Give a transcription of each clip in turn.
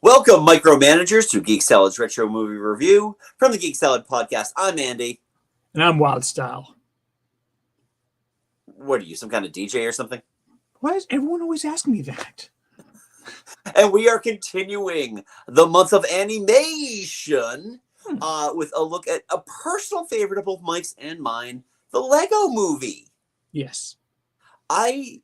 Welcome, micromanagers, to Geek Salad's Retro Movie Review. From the Geek Salad Podcast, I'm Andy. And I'm Wild Style. What are you, some kind of DJ or something? Why is everyone always asking me that? And we are continuing the month of Ani-MAY-tion with a look at a personal favorite of both Mike's and mine, the Lego Movie. Yes. I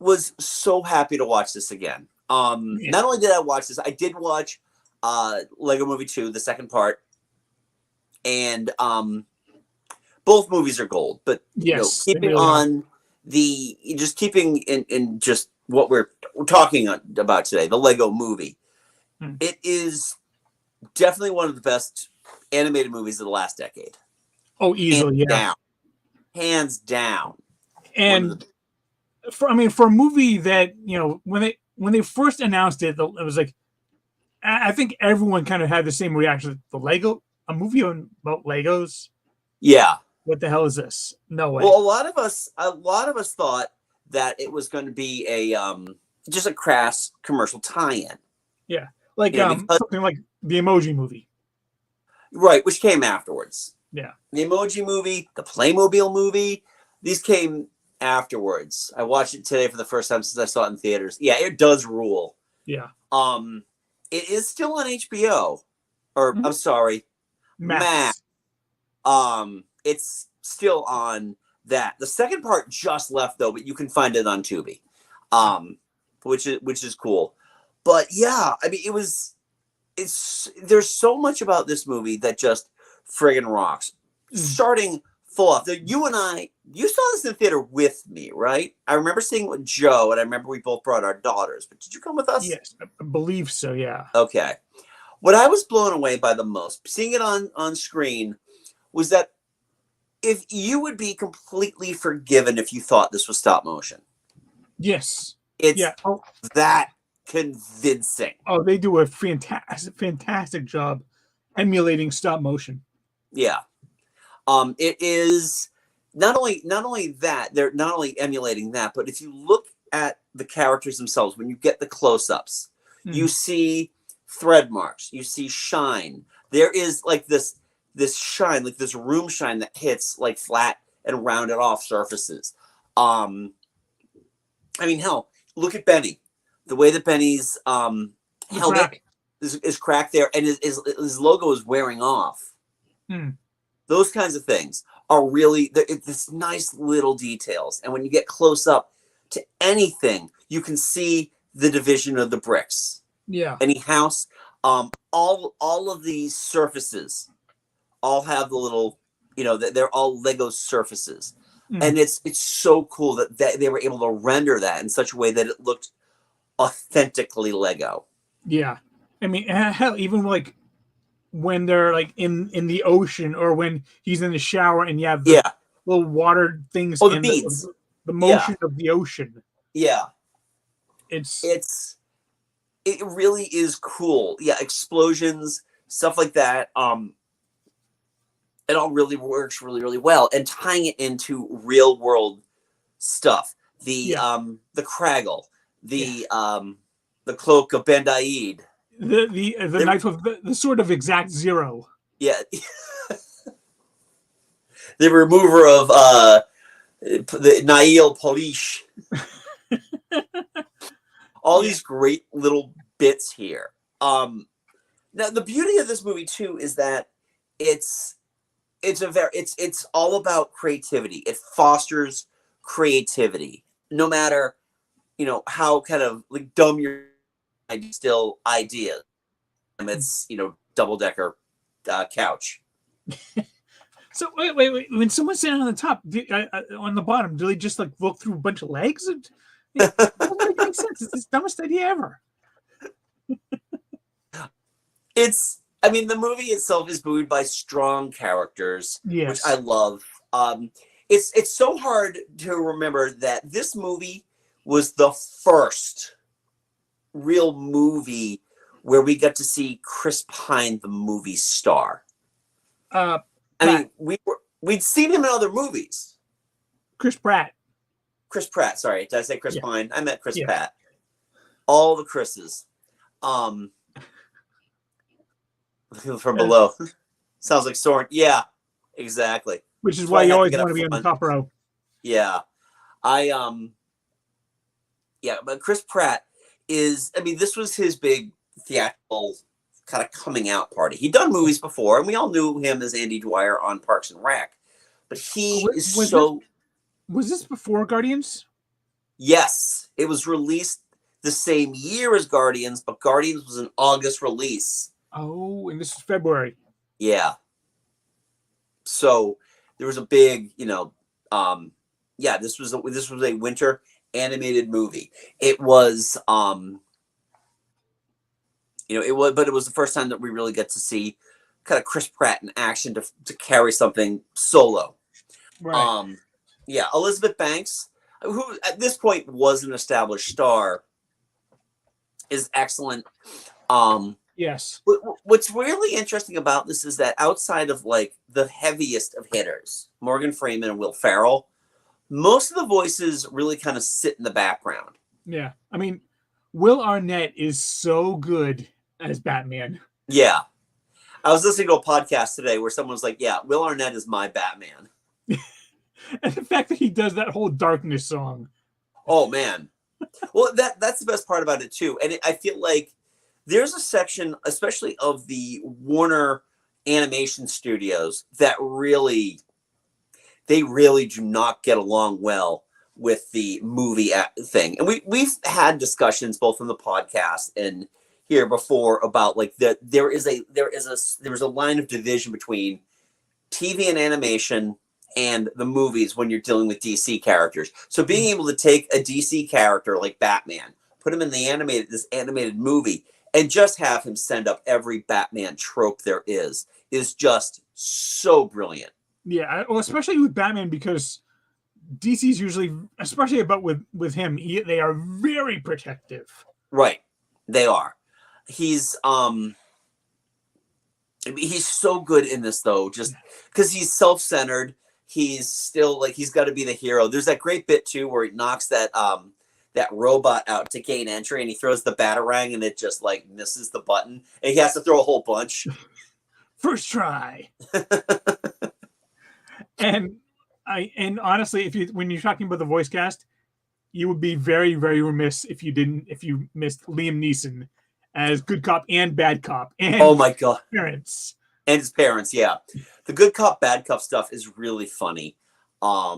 was so happy to watch this again. Not only did I watch this, I did watch Lego Movie 2, the second part. And both movies are gold. But yes, keeping on keeping in just what we're talking about today, the Lego Movie. It is definitely one of the best animated movies of the last decade. Oh, easily, Hands down. And for a movie that, when they first announced it, it was like, I think everyone kind of had the same reaction. A movie about Legos? Yeah. What the hell is this? No way. Well, a lot of us thought that it was going to be just a crass commercial tie-in. Yeah. Like something like the Emoji Movie. Right, which came afterwards. Yeah. The Emoji Movie, the Playmobil Movie, these came afterwards. I watched it today for the first time since I saw it in theaters. Yeah, it does rule. Yeah. It is still on HBO. Or I'm sorry, Max. It's still on that. The second part just left though, but you can find it on Tubi. Which is cool. But yeah, I mean there's so much about this movie that just friggin' rocks. Starting full off. You saw this in the theater with me, right? I remember seeing it with Joe, and I remember we both brought our daughters. But did you come with us? Yes, I believe so, yeah. Okay. What I was blown away by the most, seeing it on screen, was that if you would be completely forgiven if you thought this was stop motion. Yes. It's that convincing. Oh, they do a fantastic job emulating stop motion. Yeah. It is not only that, they're not only emulating that, but if you look at the characters themselves, when you get the close-ups, you see thread marks, you see shine. There is like this shine, like this room shine that hits like flat and rounded off surfaces. I mean, hell, look at Benny. The way that Benny's helmet is cracked there, and his logo is wearing off. Those kinds of things are really this nice little details. And when you get close up to anything, you can see the division of the bricks. Yeah. Any house, all of these surfaces all have the little, they're all Lego surfaces. And it's so cool that they were able to render that in such a way that it looked authentically Lego. Yeah. I mean, hell, even like when they're like in the ocean, or when he's in the shower and you have the little water things, the beads, the motion of the ocean. Yeah. It really is cool. Yeah. Explosions, stuff like that. It all really works really, really well. And tying it into real world stuff. The Craggle, the cloak of Ben-Daid. The knife of the sword of Exact Zero. Yeah. The remover of the Nail Polish. All these great little bits here. Now the beauty of this movie too is that it's all about creativity. It fosters creativity, no matter how kind of like dumb your still ideas. It's double-decker couch. So wait. When someone's sitting on the top, on the bottom, do they just like look through a bunch of legs? It doesn't make sense. It's the dumbest idea ever. The movie itself is buoyed by strong characters, which I love. It's so hard to remember that this movie was the first real movie where we got to see Chris Pine, the movie star. We'd seen him in other movies. Chris Pratt. Sorry, did I say Chris Pine? I meant Chris Pratt. All the Chris's. From below. Sounds like Soren. Yeah, exactly. Which is That's why you I had always get want up to be on the front. top row. Yeah. Yeah, but Chris Pratt is, I mean, this was his big theatrical kind of coming out party. He'd done movies before, and we all knew him as Andy Dwyer on Parks and Rec. But he is so. Was this before Guardians? Yes, it was released the same year as Guardians, but Guardians was an August release. Oh, and this is February. Yeah. So there was a big, yeah, this was a winter animated movie. It was, but it was the first time that we really get to see kind of Chris Pratt in action to carry something solo. Right. Yeah, Elizabeth Banks, who at this point was an established star, is excellent. Yes. What's really interesting about this is that outside of like the heaviest of hitters, Morgan Freeman and Will Ferrell, most of the voices really kind of sit in the background. Yeah. I mean, Will Arnett is so good as Batman. Yeah. I was listening to a podcast today where someone was like, yeah, Will Arnett is my Batman. And the fact that he does that whole darkness song. Oh, man. Well, that's the best part about it, too. And I feel like there's a section, especially of the Warner animation studios, that really do not get along well with the movie thing. And we've had discussions both on the podcast and here before about like that there is a line of division between TV and animation and the movies when you're dealing with DC characters. So being able to take a DC character like Batman, put him in this animated movie, and just have him send up every Batman trope there is just so brilliant. Yeah, well, especially with Batman, because DC's usually, especially about with him, they are very protective. Right, they are. He's so good in this though, just because he's self-centered. He's still like he's got to be the hero. There's that great bit too where he knocks that robot out to gain entry, and he throws the Batarang, and it just like misses the button, and he has to throw a whole bunch. First try. And honestly, when you're talking about the voice cast, you would be very, very remiss if you missed Liam Neeson as good cop and bad cop. And oh my god, parents and his parents, yeah. The good cop, bad cop stuff is really funny. I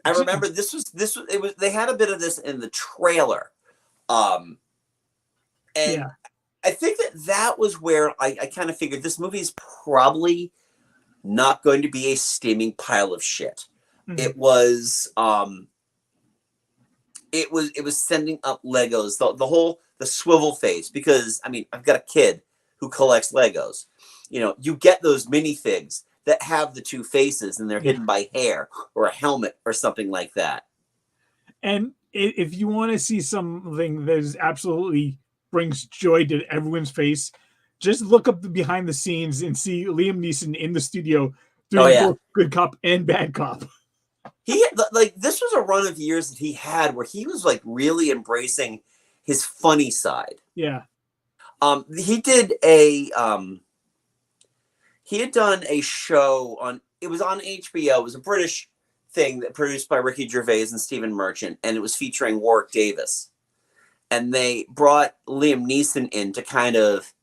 remember they had a bit of this in the trailer, and yeah. I think that was where I kind of figured this movie is probably not going to be a steaming pile of shit. Mm-hmm. It was sending up Legos, the swivel face, because I mean I've got a kid who collects Legos. You get those minifigs that have the two faces and they're hidden by hair or a helmet or something like that. And if you want to see something that is absolutely brings joy to everyone's face, just look up the behind the scenes and see Liam Neeson in the studio doing both good cop and bad cop. He this was a run of years that he had where he was like really embracing his funny side. Yeah. He had done a show on HBO. It was a British thing that produced by Ricky Gervais and Stephen Merchant, and it was featuring Warwick Davis. And they brought Liam Neeson in to kind of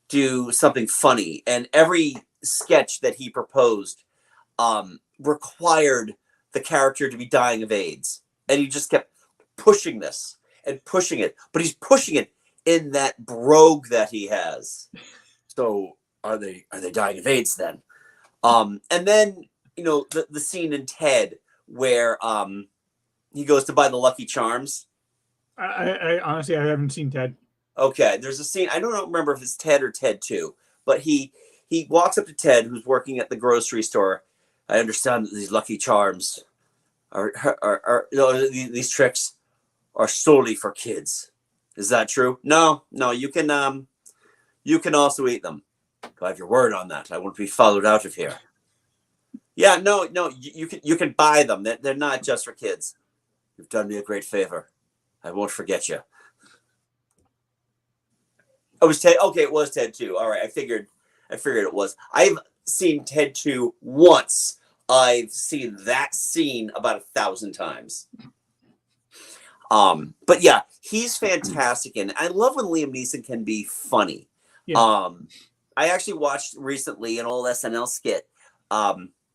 do something funny. And every sketch that he proposed required the character to be dying of AIDS. And he just kept pushing this and pushing it. But he's pushing it in that brogue that he has. So are they dying of AIDS then? And then, the scene in Ted where he goes to buy the Lucky Charms. I honestly, I haven't seen Ted. Okay, there's a scene, I don't remember if it's Ted or Ted 2, but he walks up to Ted, who's working at the grocery store. I understand that these Lucky Charms these tricks are solely for kids. Is that true? No, you can also eat them. I have your word on that. I won't be followed out of here. Yeah, no, you can buy them. They're not just for kids. You've done me a great favor. I won't forget you. Oh, it was Ted. Okay, it was Ted 2. All right, I figured it was. I've seen Ted 2 once. I've seen that scene about 1,000 times. But yeah, he's fantastic, and I love when Liam Neeson can be funny. Yeah. I actually watched recently an old SNL skit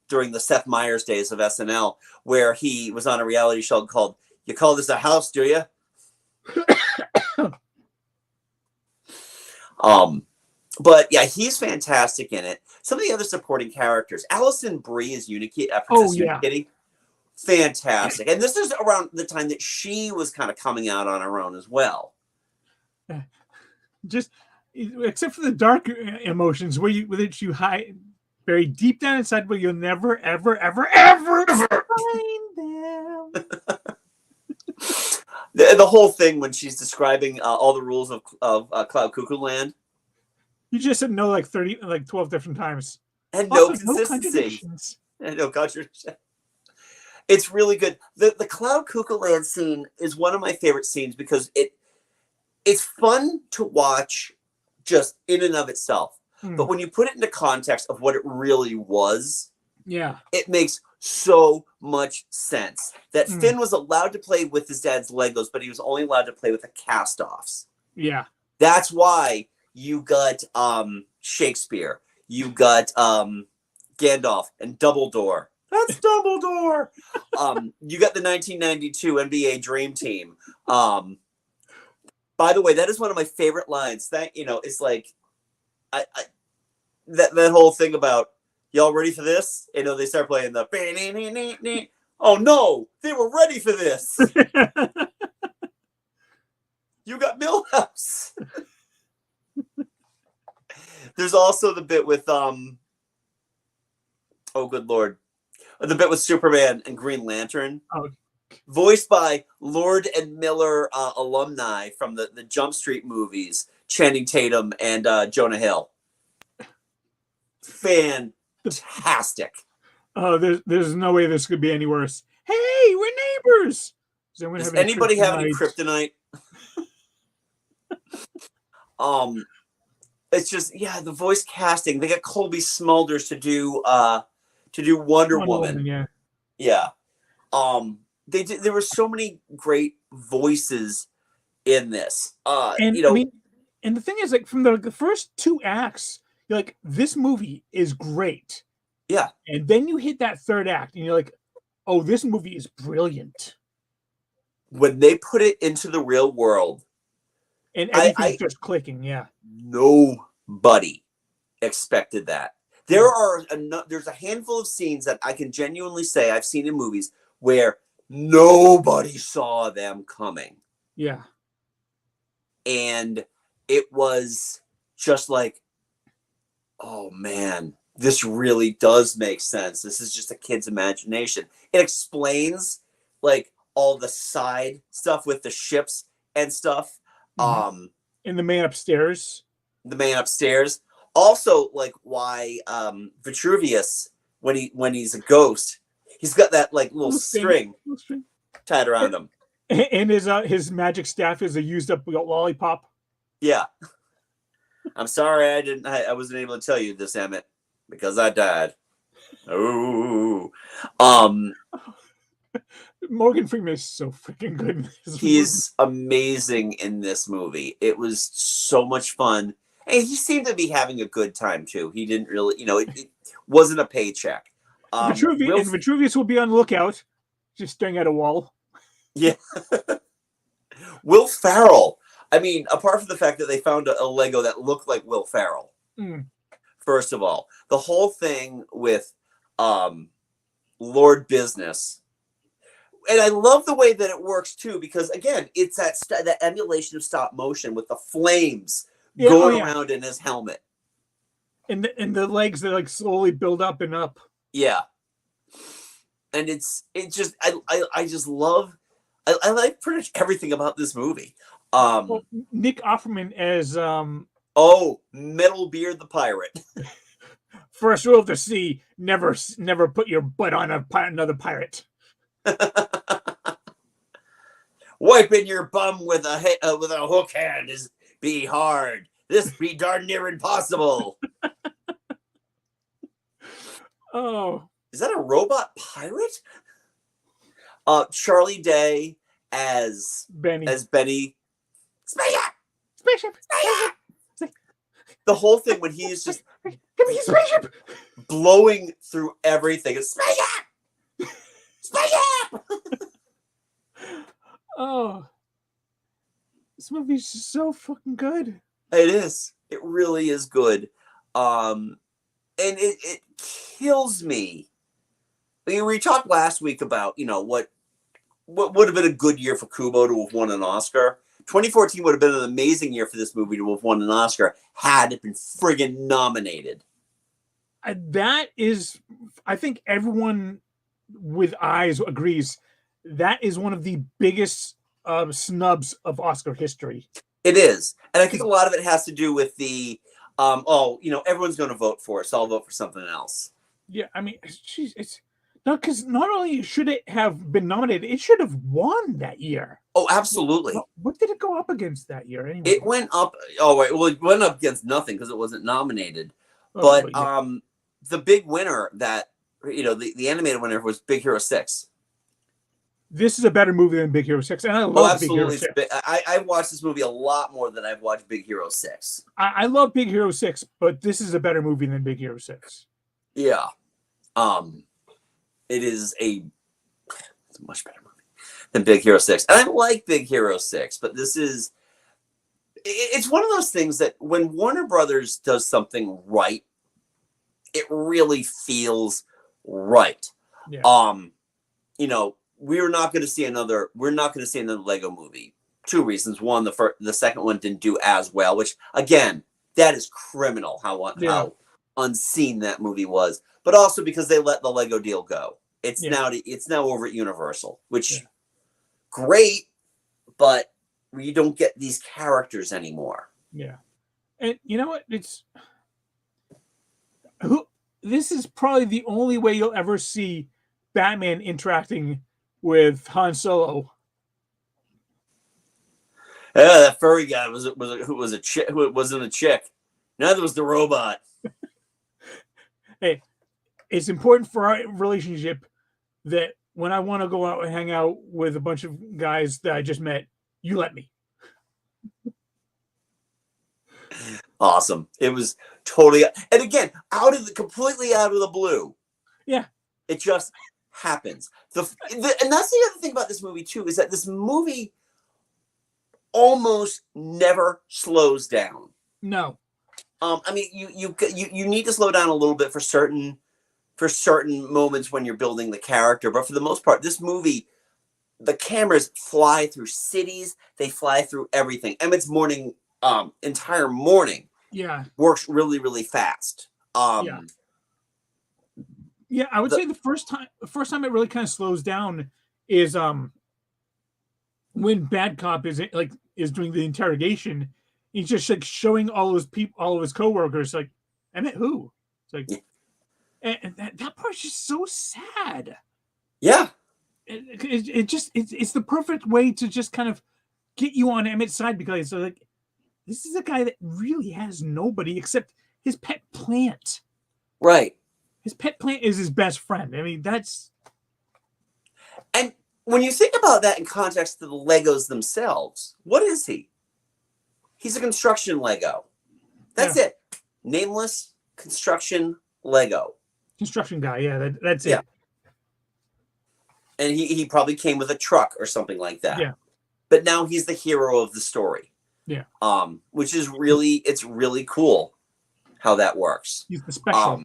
during the Seth Meyers days of SNL, where he was on a reality show called "You Call This a House, Do You?" But yeah, he's fantastic in it. Some of the other supporting characters, Alison Brie is Princess Unikitty. Fantastic. And this is around the time that she was kind of coming out on her own as well. Just except for the dark emotions which you hide very deep down inside, where you'll never, ever, ever, ever find them. The whole thing when she's describing all the rules of Cloud Cuckoo Land. You just said no like 12 different times. And no consistency. And no contradiction. It's really good. The Cloud Cuckoo Land scene is one of my favorite scenes because it's fun to watch just in and of itself. But when you put it into context of what it really was, it makes so much sense. That Finn was allowed to play with his dad's Legos, but he was only allowed to play with the cast-offs. Yeah. That's why you got Shakespeare, you got Gandalf and Dumbledore. That's Dumbledore. You got the 1992 NBA Dream Team. By the way, that is one of my favorite lines. That it's like, that whole thing about y'all ready for this? They start playing the. Oh no, they were ready for this. You got Millhouse. There's also the bit with oh good lord. The bit with Superman and Green Lantern, voiced by Lord and Miller alumni from the Jump Street movies, Channing Tatum and Jonah Hill. Fantastic. Oh, there's no way this could be any worse. Hey, we're neighbors. Does anybody have any kryptonite? It's just the voice casting. They got Colby Smulders to do Wonder Woman. Yeah. There were so many great voices in this. And the thing is, like, from the first 2 acts, you're like, this movie is great. Yeah. And then you hit that 3rd act and you're like, oh, this movie is brilliant. When they put it into the real world and everything's just clicking, nobody expected that. There's a handful of scenes that I can genuinely say I've seen in movies where nobody saw them coming. Yeah. And it was just like, oh man, this really does make sense. This is just a kid's imagination. It explains like all the side stuff with the ships and stuff. And the man upstairs. Also, like why Vitruvius, when he's a ghost, he's got that like little string tied around him. And his magic staff is a used up lollipop. Yeah. I'm sorry I wasn't able to tell you this, Emmett, because I died. Oh. Morgan Freeman is so freaking good in this He's amazing in this movie. It was so much fun. And he seemed to be having a good time too. He didn't really, it wasn't a paycheck. Vitruvius will be on the lookout, just staring at a wall. Yeah. Will Ferrell. I mean, apart from the fact that they found a Lego that looked like Will Ferrell. First of all, the whole thing with Lord Business. And I love the way that it works too, because again, it's that emulation of stop motion with the flames going around in his helmet, and the legs that like slowly build up and up. Yeah, and it just I just love I like pretty much everything about this movie. Nick Offerman as Metalbeard the pirate. First rule of the sea: never put your butt on another pirate. Wiping your bum with a hook hand is be hard. This be darn near impossible. Oh, is that a robot pirate? Charlie Day as Benny. Benny. Spaceship! Spaceship! The whole thing when he's just give me a spaceship, blowing through everything. It's spaceship! Spaceship! Oh, this movie's so fucking good. It is. It really is good. And it kills me. I mean, we talked last week about, what would have been a good year for Kubo to have won an Oscar. 2014 would have been an amazing year for this movie to have won an Oscar had it been friggin' nominated. That is, I think everyone with eyes agrees, that is one of the biggest snubs of Oscar history. It is. And I think a lot of it has to do with the, everyone's going to vote for it, so I'll vote for something else. Yeah, I mean, it's no, because not only should it have been nominated, it should have won that year. Oh, absolutely. What did it go up against that year? Anyway? It went up. Oh, wait. Well, it went up against nothing because it wasn't nominated. But yeah. The big winner that, the animated winner was Big Hero 6. This is a better movie than Big Hero 6. And I love Big Hero 6. I watched this movie a lot more than I've watched Big Hero 6. I love Big Hero 6, but this is a better movie than Big Hero 6. Yeah. It is it's a much better movie than Big Hero 6. And I like Big Hero 6, but it's one of those things that when Warner Brothers does something right, it really feels right. Yeah. We're not going to see another Lego movie. Two reasons. One, the second one didn't do as well, which again, that is criminal how unseen that movie was. But also because they let the Lego deal go. It's now over at Universal, which great, but you don't get these characters anymore. Yeah. And you know what? This is probably the only way you'll ever see Batman interacting with Han Solo. Yeah, that furry guy was a chick. Who wasn't a chick. Neither was the robot. Hey, it's important for our relationship that when I want to go out and hang out with a bunch of guys that I just met, you let me. Awesome. It was totally, and again, completely out of the blue. Yeah. It just happens. And that's the other thing about this movie too, is that this movie almost never slows down. No. I mean, you need to slow down a little bit for certain moments when you're building the character, but for the most part, this movie, the cameras fly through cities, they fly through everything. Emmett's entire morning works really, really fast. Yeah, I would say the first time it really kind of slows down is when Bad Cop is doing the interrogation. He's just like showing all of his coworkers, like, Emmett who? It's like, and that part's just so sad. Yeah, it's the perfect way to just kind of get you on Emmett's side, because it's like, this is a guy that really has nobody except his pet plant. Right. His pet plant is his best friend. I mean, that's... And when you think about that in context to the Legos themselves, what is he? He's a construction Lego. That's it. Nameless construction Lego. Construction guy, yeah, that's it. Yeah. And he probably came with a truck or something like that. Yeah. But now he's the hero of the story. Yeah. Which is really cool how that works. He's the special.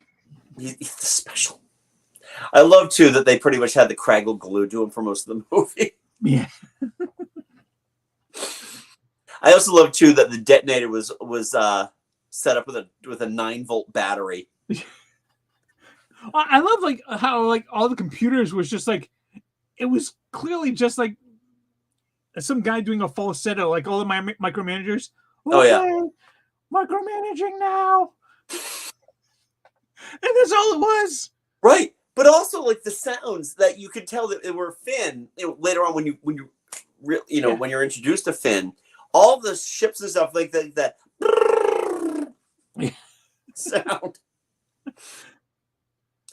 He's the special. I love too that they pretty much had the Craggle glued to him for most of the movie. Yeah. I also love too that the detonator was set up with a 9-volt battery. I love how all the computers was just it was clearly just some guy doing a falsetto, like all of my micromanagers. Oh yeah, micromanaging now, and that's all it was. Right, but also the sounds that you could tell that it were Finn. Later on when you're introduced to Finn, all the ships and stuff like that. sound.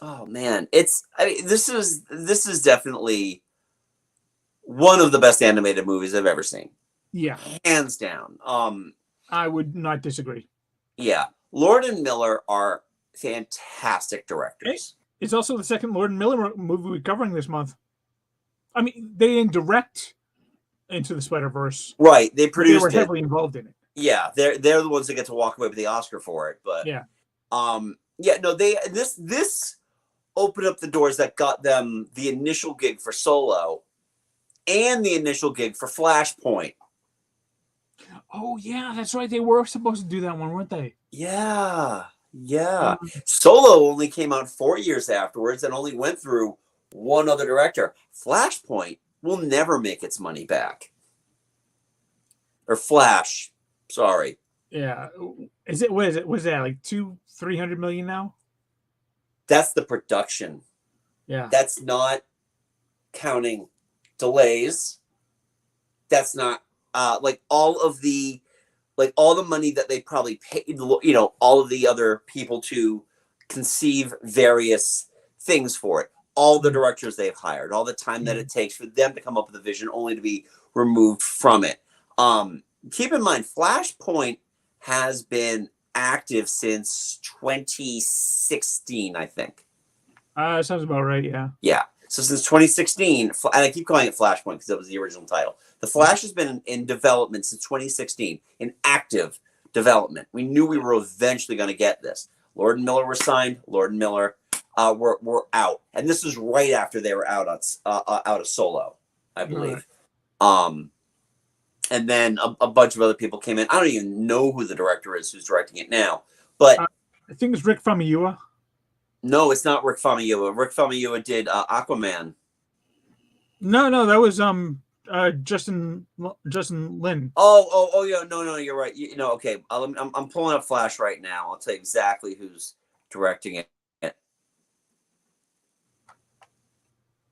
Oh man, this is definitely one of the best animated movies I've ever seen. Yeah, hands down. I would not disagree. Yeah, Lord and Miller are fantastic directors. It's also the second Lord and Miller movie we're covering this month. I mean, they didn't direct Into the Spider-Verse. Right, they produced They were heavily involved in it. Yeah, they're the ones that get to walk away with the Oscar for it. But yeah, no, this opened up the doors that got them the initial gig for Solo and the initial gig for Flashpoint. Oh yeah, that's right. They were supposed to do that one, weren't they? Yeah. Solo only came out 4 years afterwards and only went through one other director. Flashpoint will never make its money back. Or Flash, sorry. Yeah. Is it? What is it? Was that like 200-300 million now? That's the production. Yeah. That's not counting delays. That's not all the money that they probably paid, all of the other people to conceive various things for it, all the directors they've hired, all the time that it takes for them to come up with a vision only to be removed from it. Keep in mind, Flashpoint has been active since 2016, I think. Sounds about right, yeah. Yeah. So since 2016, and I keep calling it Flashpoint because that was the original title. The Flash has been in development since 2016, in active development. We knew we were eventually going to get this. Lord and Miller were signed. Lord and Miller were out, and this was right after they were out of Solo, I believe. Right. And then a bunch of other people came in. I don't even know who the director is who's directing it now, but I think it's Rick Famuyiwa. No, it's not Rick Famuyiwa. Rick Famuyiwa did Aquaman. No, that was Justin Lin. Oh yeah, no, you're right. Okay. I'm pulling up Flash right now. I'll tell you exactly who's directing it.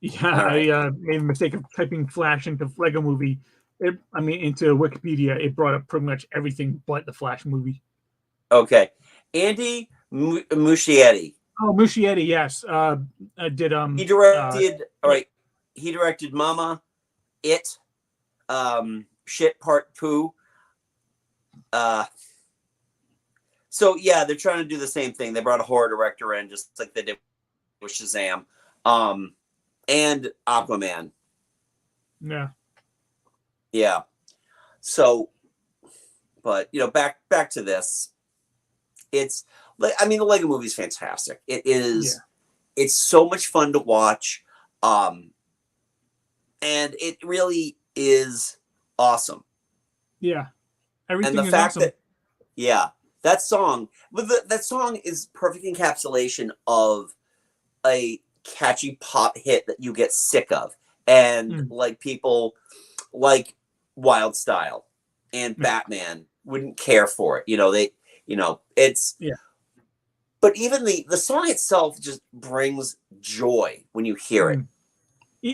Yeah, right. I made a mistake of typing Flash into Lego Movie. Into Wikipedia, it brought up pretty much everything but the Flash movie. Okay, Andy Muschietti. Oh, Muschietti, yes. Did he directed? All right, he directed Mama, It, Shit Part Poo. So yeah, they're trying to do the same thing. They brought a horror director in, just like they did with Shazam, and Aquaman. Yeah. So, but back to this. It's like, the Lego movie is fantastic. It is. Yeah. It's so much fun to watch, and it really is awesome. Yeah, everything. And the is fact awesome. that song, that song is perfect encapsulation of a catchy pop hit that you get sick of, and like people like Wild Style and Batman wouldn't care for it. It's but even the song itself just brings joy when you hear it.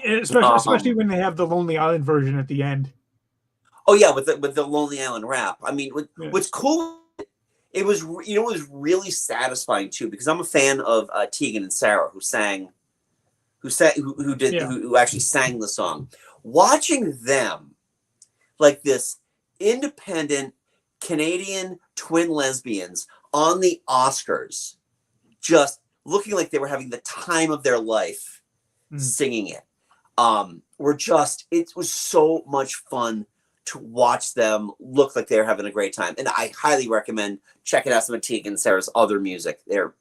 Especially when they have the Lonely Island version at the end. Oh yeah, with the Lonely Island rap. What's cool, it was it was really satisfying too, because I'm a fan of Tegan and Sarah, who actually sang the song. Watching them, like this independent Canadian twin lesbians on the Oscars, just looking like they were having the time of their life singing it. It was so much fun to watch them look like they're having a great time. And I highly recommend checking out some of Tegan and Sarah's other music. They're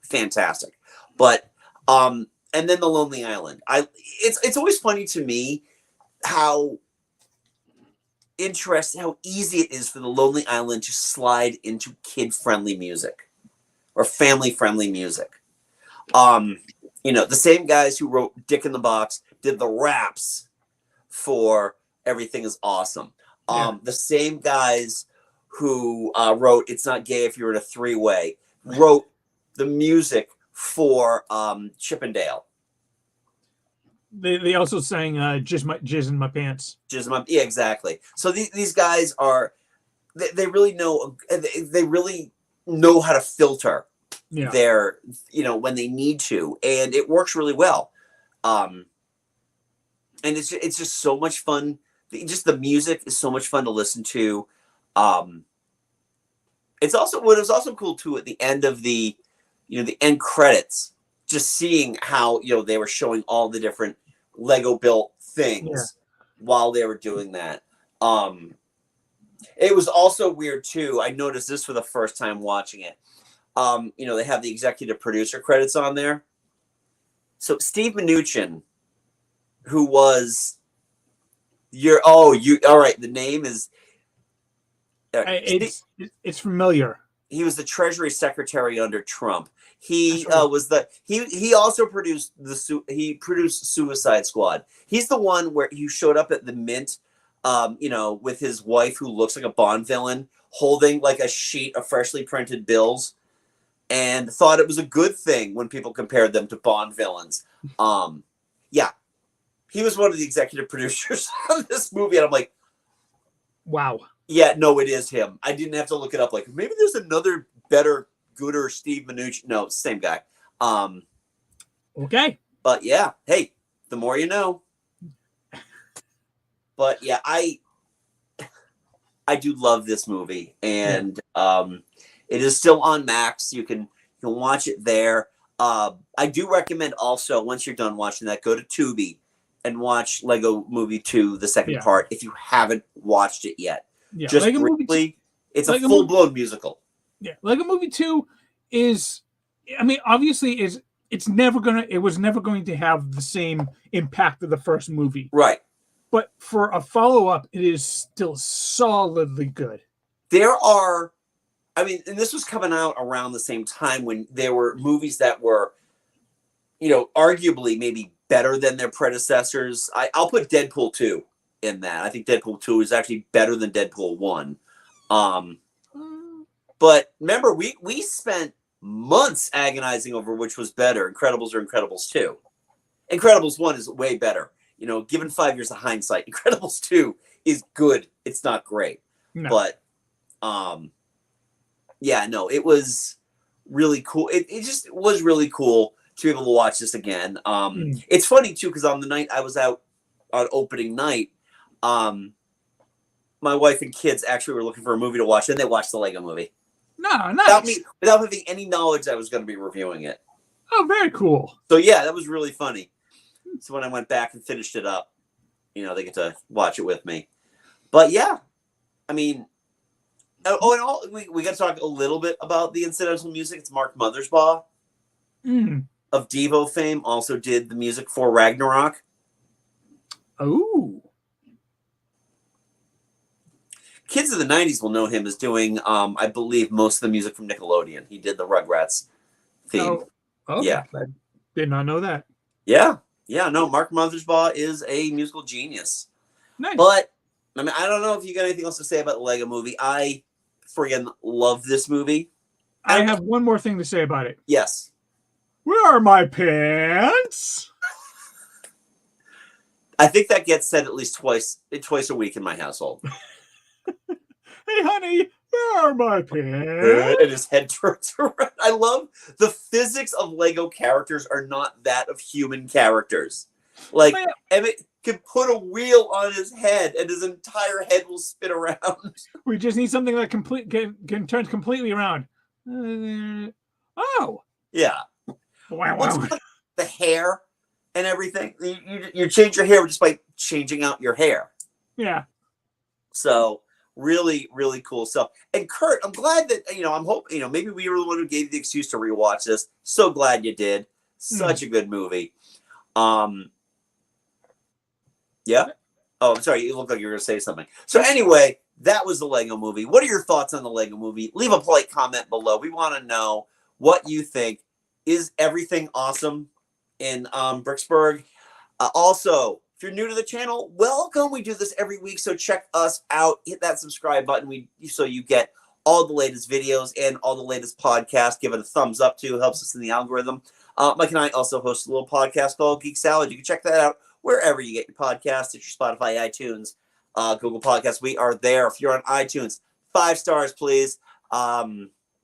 fantastic. But and then the Lonely Island. It's always funny to me how easy it is for the Lonely Island to slide into kid-friendly music or family-friendly music. The same guys who wrote Dick in the Box did the raps for Everything is Awesome. The same guys who wrote It's Not Gay If You're in a Three-Way wrote the music for Chippendale. They also sang Jizz in My Pants. Yeah, exactly. So these guys are, they really know, they really know how to filter Yeah. their, when they need to, and it works really well. And it's just so much fun. Just the music is so much fun to listen to. It's also what was also cool too at the end of the end credits, just seeing how they were showing all the different Lego built things while they were doing that. It was also weird too. I noticed this for the first time watching it. They have the executive producer credits on there. So Steve Mnuchin, who was all right. The name is. It's familiar. He was the Treasury Secretary under Trump. He right. he also produced Suicide Squad. He's the one where he showed up at the Mint, with his wife who looks like a Bond villain, holding like a sheet of freshly printed bills, and thought it was a good thing when people compared them to Bond villains. He was one of the executive producers on this movie, and I'm like, wow. Yeah, no, it is him. I didn't have to look it up. Like, maybe there's another better, gooder Steve Mnuchin. No, same guy. Okay. But yeah, hey, the more you know. But yeah, I do love this movie, and it is still on Max. You can watch it there. I do recommend also, once you're done watching that, go to Tubi and watch Lego Movie 2, the second part, if you haven't watched it yet. Yeah, just Lego briefly, it's a full-blown musical. Yeah, Lego Movie 2 is, obviously it was never going to have the same impact of the first movie. Right. But for a follow-up, it is still solidly good. There are, and this was coming out around the same time when there were movies that were, arguably maybe better than their predecessors. I'll put Deadpool 2 in that. I think Deadpool 2 is actually better than Deadpool 1. But remember, we spent months agonizing over which was better, Incredibles or Incredibles 2. Incredibles 1 is way better. Given 5 years of hindsight, Incredibles 2 is good. It's not great. No. But, it was really cool. It just was really cool to be able to watch this again. It's funny, too, because on the night I was out on opening night, my wife and kids actually were looking for a movie to watch, and they watched the Lego Movie. No, nice. Without having any knowledge I was going to be reviewing it. Oh, very cool. So, yeah, that was really funny. So when I went back and finished it up, they get to watch it with me. But, yeah, we got to talk a little bit about the incidental music. It's Mark Mothersbaugh of Devo fame, also did the music for Ragnarok. Oh. Kids of the 90s will know him as doing, I believe, most of the music from Nickelodeon. He did the Rugrats theme. Oh, yeah. I did not know that. Yeah. Yeah, no, Mark Mothersbaugh is a musical genius. Nice. But, I don't know if you got anything else to say about the Lego Movie. I friggin' love this movie. I have one more thing to say about it. Yes. Where are my pants? I think that gets said at least twice a week in my household. Hey, honey, where are my pants? And his head turns around. I love the physics of Lego characters are not that of human characters. Like, Emmett can put a wheel on his head and his entire head will spin around. We just need something that can turn completely around. Oh. Yeah. Wow. The hair and everything. You change your hair just by changing out your hair. Yeah. So really, really cool stuff. And Kurt, I'm glad that, I'm hoping, maybe we were the one who gave you the excuse to rewatch this. So glad you did. Such a good movie. Yeah. Oh, I'm sorry. You look like you were going to say something. So anyway, that was the Lego Movie. What are your thoughts on the Lego Movie? Leave a polite comment below. We want to know what you think. Is everything awesome in Bricksburg? Also, if you're new to the channel, welcome. We do this every week, so check us out. Hit that subscribe button so you get all the latest videos and all the latest podcasts. Give it a thumbs up, too. It helps us in the algorithm. Mike and I also host a little podcast called Geek Salad. You can check that out wherever you get your podcasts. It's your Spotify, iTunes, Google Podcasts. We are there. If you're on iTunes, 5 stars, please.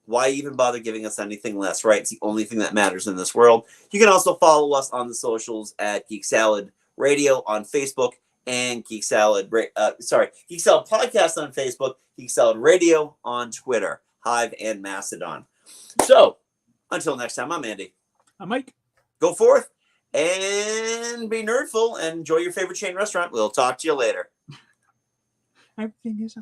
Why even bother giving us anything less, right? It's the only thing that matters in this world. You can also follow us on the socials at Geek Salad Radio on Facebook and Geek Salad Podcast on Facebook, Geek Salad Radio on Twitter, Hive and Mastodon. So, until next time, I'm Andy. I'm Mike. Go forth and be nerdful and enjoy your favorite chain restaurant. We'll talk to you later. Everything is